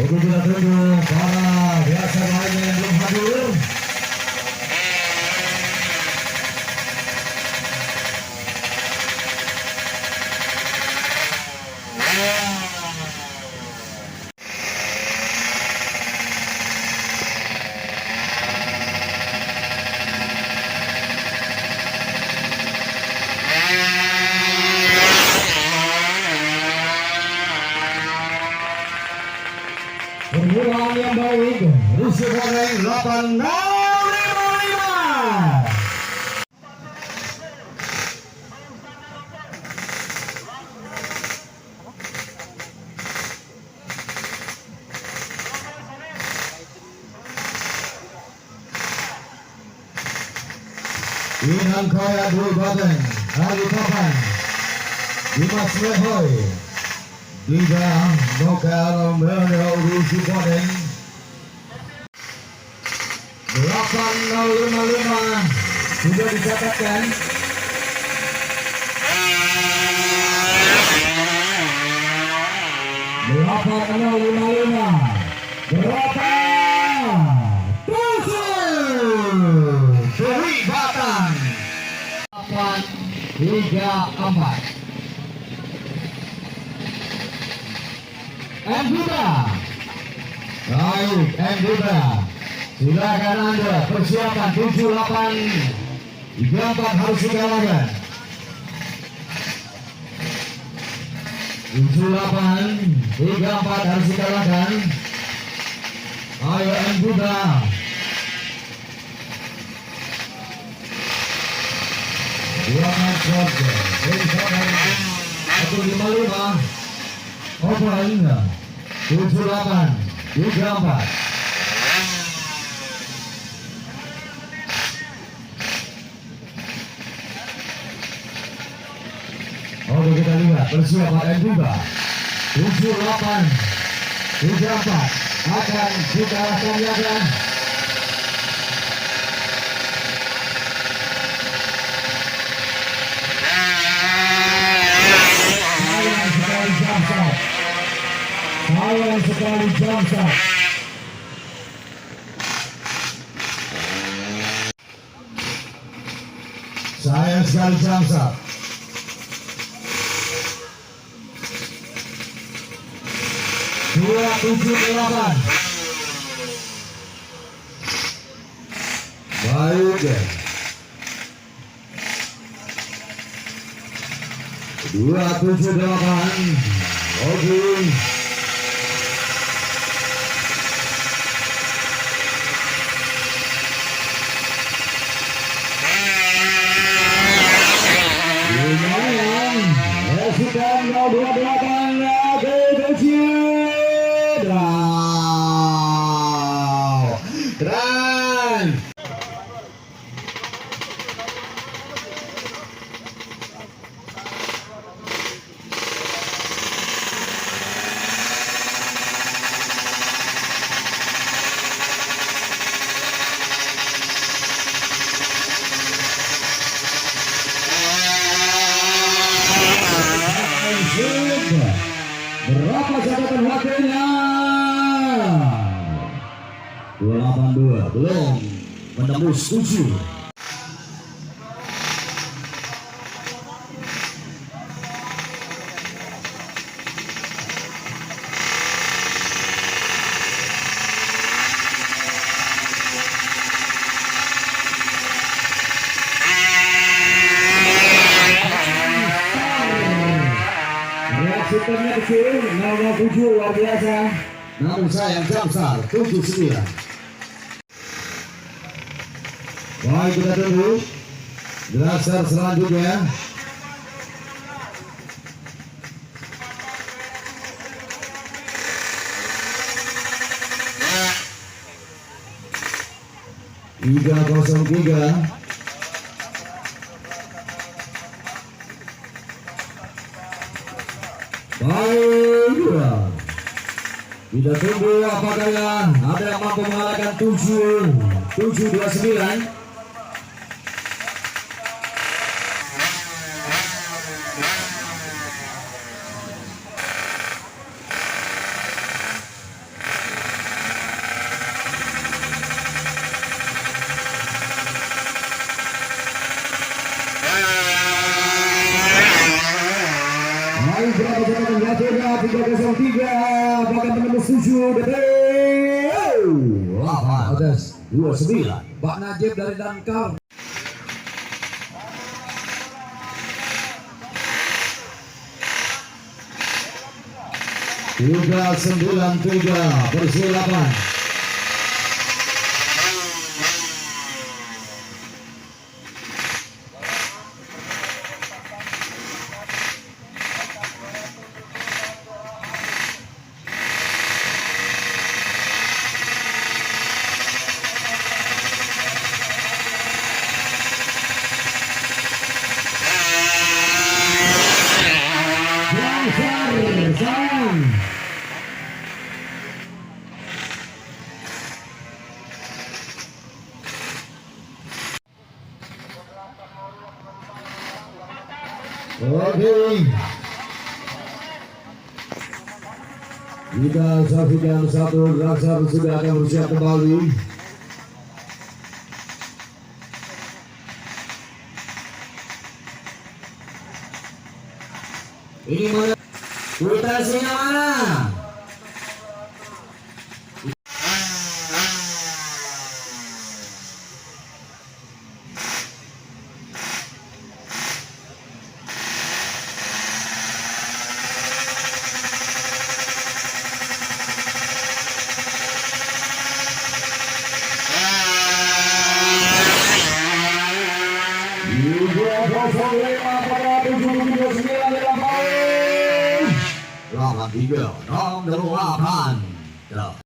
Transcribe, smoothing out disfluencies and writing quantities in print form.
Untuk kita tunggu para biasa lainnya yang belum hadir. Permulaan yang baik, Rusia Goreng 8055. Inang Kaya Dwi Baten, Hari Papan, Dimas Lehoy, Tiga Nokel Melo Rusia Goreng 8055 sudah dicatatkan. Berapa? Terlibatan 834. Buddha. Baik, Buddha. Silakan Anda persiapan 7834 harus dikalahkan. 7834 harus dikalahkan. Ayo Buddha. Dua meter. 155. Open 7834. Oke, kita lihat persiapan juga 7834 akan kita laksanakan. Sayang sekali jamsat. Sayang sekali jamsat. 278. Baik. 278. Oke. Lumayan. Sudah 228 lagi kecil. Keren. Berapa catatan waktunya? 282 belum menembus 7. Reaksinya kecil 007 luar biasa. Namun sayang jamsar 79. Baik, kita tunggu dasar selanjutnya. Tiga 03. Baik, kita tunggu apakah ada yang mampu mengalahkan 729. nomor 7 dari 8 atas 29. Pak Najib dari Dankar. Tiga 93 persilakan. Sayang. Oke. Kita saksikan satu Laksar sudah akan bersiap kembali. Ini mana? Kuitansinya mana? Lawan 3, 6, 8.